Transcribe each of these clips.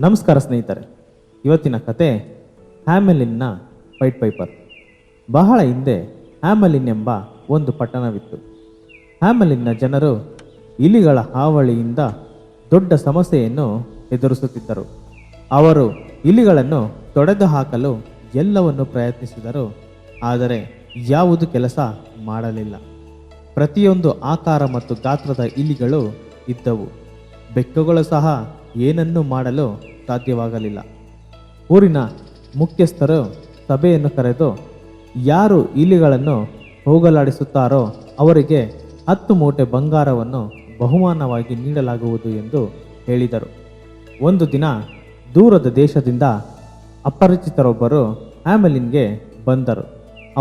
ನಮಸ್ಕಾರ ಸ್ನೇಹಿತರೆ, ಇವತ್ತಿನ ಕತೆ ಹ್ಯಾಮೆಲಿನ್ನ ವೈಟ್ ಪೈಪರ್. ಬಹಳ ಹಿಂದೆ ಹ್ಯಾಮೆಲಿನ್ ಎಂಬ ಒಂದು ಪಟ್ಟಣವಿತ್ತು. ಹ್ಯಾಮೆಲಿನ್ನ ಜನರು ಇಲಿಗಳ ಹಾವಳಿಯಿಂದ ದೊಡ್ಡ ಸಮಸ್ಯೆಯನ್ನು ಎದುರಿಸುತ್ತಿದ್ದರು. ಅವರು ಇಲಿಗಳನ್ನು ತೊಡೆದು ಹಾಕಲು ಎಲ್ಲವನ್ನು ಪ್ರಯತ್ನಿಸಿದರು, ಆದರೆ ಯಾವುದು ಕೆಲಸ ಮಾಡಲಿಲ್ಲ. ಪ್ರತಿಯೊಂದು ಆಕಾರ ಮತ್ತು ಗಾತ್ರದ ಇಲಿಗಳು ಇದ್ದವು. ಬೆಕ್ಕುಗಳು ಸಹ ಏನನ್ನೂ ಮಾಡಲು ಸಾಧ್ಯವಾಗಲಿಲ್ಲ. ಊರಿನ ಮುಖ್ಯಸ್ಥರು ಸಭೆಯನ್ನು ಕರೆದು, ಯಾರು ಇಲಿಗಳನ್ನು ಹೋಗಲಾಡಿಸುತ್ತಾರೋ ಅವರಿಗೆ 10 ಮೂಟೆ ಬಂಗಾರವನ್ನು ಬಹುಮಾನವಾಗಿ ನೀಡಲಾಗುವುದು ಎಂದು ಹೇಳಿದರು. ಒಂದು ದಿನ ದೂರದ ದೇಶದಿಂದ ಅಪರಿಚಿತರೊಬ್ಬರು ಹ್ಯಾಮೆಲಿನ್ಗೆ ಬಂದರು.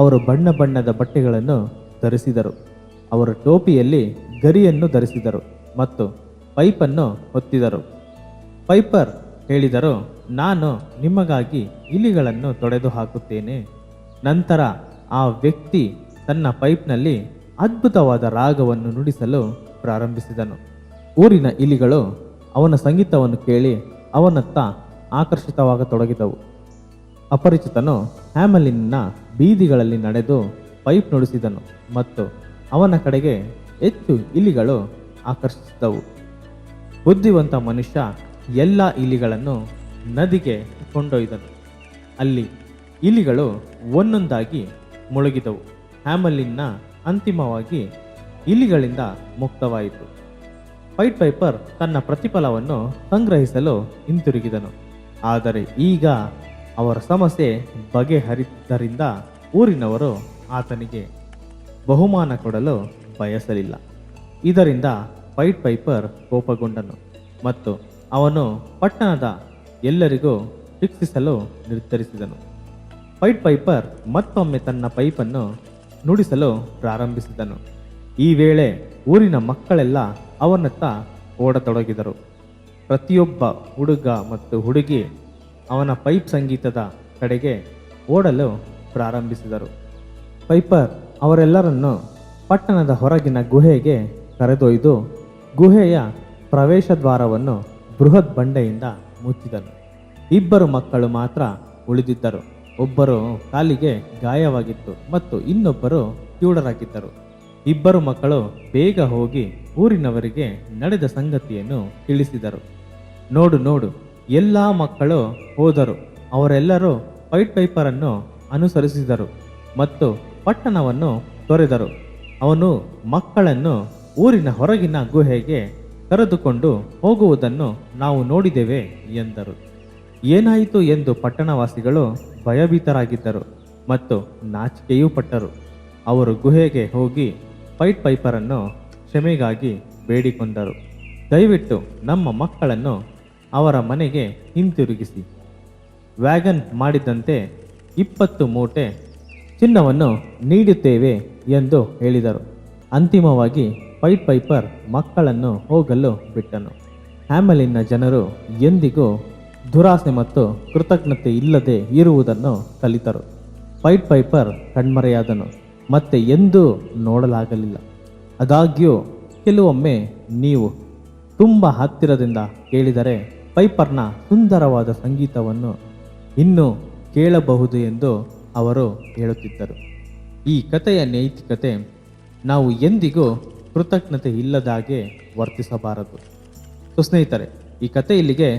ಅವರು ಬಣ್ಣ ಬಣ್ಣದ ಬಟ್ಟೆಗಳನ್ನು ಧರಿಸಿದರು. ಅವರು ಟೋಪಿಯಲ್ಲಿ ಗರಿಯನ್ನು ಧರಿಸಿದರು ಮತ್ತು ಪೈಪನ್ನು ಹೊತ್ತಿದರು. ಪೈಪರ್ ಹೇಳಿದರು, ನಾನು ನಿಮಗಾಗಿ ಇಲಿಗಳನ್ನು ತೊಡೆದು ಹಾಕುತ್ತೇನೆ. ನಂತರ ಆ ವ್ಯಕ್ತಿ ತನ್ನ ಪೈಪ್ನಲ್ಲಿ ಅದ್ಭುತವಾದ ರಾಗವನ್ನು ನುಡಿಸಲು ಪ್ರಾರಂಭಿಸಿದನು. ಊರಿನ ಇಲಿಗಳು ಅವನ ಸಂಗೀತವನ್ನು ಕೇಳಿ ಅವನತ್ತ ಆಕರ್ಷಿತವಾಗತೊಡಗಿದವು. ಅಪರಿಚಿತನು ಹ್ಯಾಮೆಲಿನ್ನ ಬೀದಿಗಳಲ್ಲಿ ನಡೆದು ಪೈಪ್ ನುಡಿಸಿದನು ಮತ್ತು ಅವನ ಕಡೆಗೆ ಹೆಚ್ಚು ಇಲಿಗಳು ಆಕರ್ಷಿಸಿದವು. ಬುದ್ಧಿವಂತ ಮನುಷ್ಯ ಎಲ್ಲ ಇಲಿಗಳನ್ನು ನದಿಗೆ ಕೊಂಡೊಯ್ದನು. ಅಲ್ಲಿ ಇಲಿಗಳು ಒಂದೊಂದಾಗಿ ಮುಳುಗಿದವು. ಹ್ಯಾಮೆಲಿನ್ನ ಅಂತಿಮವಾಗಿ ಇಲಿಗಳಿಂದ ಮುಕ್ತವಾಯಿತು. ವೈಟ್ ಪೈಪರ್ ತನ್ನ ಪ್ರತಿಫಲವನ್ನು ಸಂಗ್ರಹಿಸಲು ಹಿಂತಿರುಗಿದನು. ಆದರೆ ಈಗ ಅವರ ಸಮಸ್ಯೆ ಬಗೆಹರಿದ್ದರಿಂದ ಊರಿನವರು ಆತನಿಗೆ ಬಹುಮಾನ ಕೊಡಲು ಬಯಸಲಿಲ್ಲ. ಇದರಿಂದ ವೈಟ್ ಪೈಪರ್ ಕೋಪಗೊಂಡನು ಮತ್ತು ಅವನು ಪಟ್ಟಣದ ಎಲ್ಲರಿಗೂ ಶಿಕ್ಷಿಸಲು ನಿರ್ಧರಿಸಿದನು. ವೈಟ್ ಪೈಪರ್ ಮತ್ತೊಮ್ಮೆ ತನ್ನ ಪೈಪನ್ನು ನುಡಿಸಲು ಪ್ರಾರಂಭಿಸಿದನು. ಈ ವೇಳೆ ಊರಿನ ಮಕ್ಕಳೆಲ್ಲ ಅವನತ್ತ ಓಡತೊಡಗಿದರು. ಪ್ರತಿಯೊಬ್ಬ ಹುಡುಗ ಮತ್ತು ಹುಡುಗಿ ಅವನ ಪೈಪ್ ಸಂಗೀತದ ಕಡೆಗೆ ಓಡಲು ಪ್ರಾರಂಭಿಸಿದರು. ಪೈಪರ್ ಅವರೆಲ್ಲರನ್ನು ಪಟ್ಟಣದ ಹೊರಗಿನ ಗುಹೆಗೆ ಕರೆದೊಯ್ದು ಗುಹೆಯ ಪ್ರವೇಶ ದ್ವಾರವನ್ನು ಬೃಹತ್ ಬಂಡೆಯಿಂದ ಮುಚ್ಚಿದನು. 2 ಮಕ್ಕಳು ಮಾತ್ರ ಉಳಿದಿದ್ದರು. ಒಬ್ಬರು ಕಾಲಿಗೆ ಗಾಯವಾಗಿತ್ತು ಮತ್ತು ಇನ್ನೊಬ್ಬರು ಕಿವುಡರಾಗಿದ್ದರು. 2 ಮಕ್ಕಳು ಬೇಗ ಹೋಗಿ ಊರಿನವರಿಗೆ ನಡೆದ ಸಂಗತಿಯನ್ನು ತಿಳಿಸಿದರು. ನೋಡು, ಎಲ್ಲ ಮಕ್ಕಳು ಹೋದರು. ಅವರೆಲ್ಲರೂ ವೈಟ್ ಪೈಪರನ್ನು ಅನುಸರಿಸಿದರು ಮತ್ತು ಪಟ್ಟಣವನ್ನು ತೊರೆದರು. ಅವನು ಮಕ್ಕಳನ್ನು ಊರಿನ ಹೊರಗಿನ ಗುಹೆಗೆ ಕರೆದುಕೊಂಡು ಹೋಗುವುದನ್ನು ನಾವು ನೋಡಿದೆವು ಎಂದರು. ಏನಾಯಿತು ಎಂದು ಪಟ್ಟಣವಾಸಿಗಳು ಭಯಭೀತರಾಗಿದ್ದರು ಮತ್ತು ನಾಚಿಕೆಯೂ ಪಟ್ಟರು. ಅವರು ಗುಹೆಗೆ ಹೋಗಿ ವೈಟ್ ಪೈಪರನ್ನು ಕ್ಷಮೆಗಾಗಿ ಬೇಡಿಕೊಂಡರು. ದಯವಿಟ್ಟು ನಮ್ಮ ಮಕ್ಕಳನ್ನು ಅವರ ಮನೆಗೆ ಹಿಂತಿರುಗಿಸಿ. ವ್ಯಾಗನ್ ಮಾಡಿದಂತೆ 20 ಮೂಟೆ ಚಿನ್ನವನ್ನು ನೀಡುತ್ತೇವೆ ಎಂದು ಹೇಳಿದರು. ಅಂತಿಮವಾಗಿ ವೈಟ್ ಪೈಪರ್ ಮಕ್ಕಳನ್ನು ಹೋಗಲು ಬಿಟ್ಟನು. ಹ್ಯಾಮೆಲಿನ್ನ ಜನರು ಎಂದಿಗೂ ದುರಾಸೆ ಮತ್ತು ಕೃತಜ್ಞತೆ ಇಲ್ಲದೆ ಇರುವುದನ್ನು ಕಲಿತರು. ವೈಟ್ ಪೈಪರ್ ಕಣ್ಮರೆಯಾದನು, ಮತ್ತೆ ಎಂದೂ ನೋಡಲಾಗಲಿಲ್ಲ. ಆದಾಗ್ಯೂ ಕೆಲವೊಮ್ಮೆ ನೀವು ತುಂಬ ಹತ್ತಿರದಿಂದ ಕೇಳಿದರೆ ಪೈಪರ್ನ ಸುಂದರವಾದ ಸಂಗೀತವನ್ನು ಇನ್ನೂ ಕೇಳಬಹುದು ಎಂದು ಅವರು ಹೇಳುತ್ತಿದ್ದರು. ಈ ಕಥೆಯ ನೈತಿಕತೆ, ನಾವು ಎಂದಿಗೂ ಕೃತಜ್ಞತೆ ಇಲ್ಲದಾಗೆ ವರ್ತಿಸಬಾರದು. ಸೊ ಸ್ನೇಹಿತರೆ, ಈ ಕತೆ ಇಲ್ಲಿಗೆ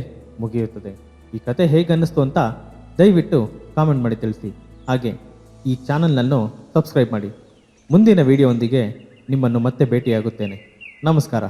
ಮುಗಿಯುತ್ತದೆ. ಈ ಕತೆ ಹೇಗೆ ಅನ್ನಿಸ್ತು ಅಂತ ದಯವಿಟ್ಟು ಕಾಮೆಂಟ್ ಮಾಡಿ ತಿಳಿಸಿ. ಹಾಗೆ ಈ ಚಾನಲ್ನನ್ನು ಸಬ್ಸ್ಕ್ರೈಬ್ ಮಾಡಿ. ಮುಂದಿನ ವಿಡಿಯೋದೊಂದಿಗೆ ನಿಮ್ಮನ್ನು ಮತ್ತೆ ಭೇಟಿಯಾಗುತ್ತೇನೆ. ನಮಸ್ಕಾರ.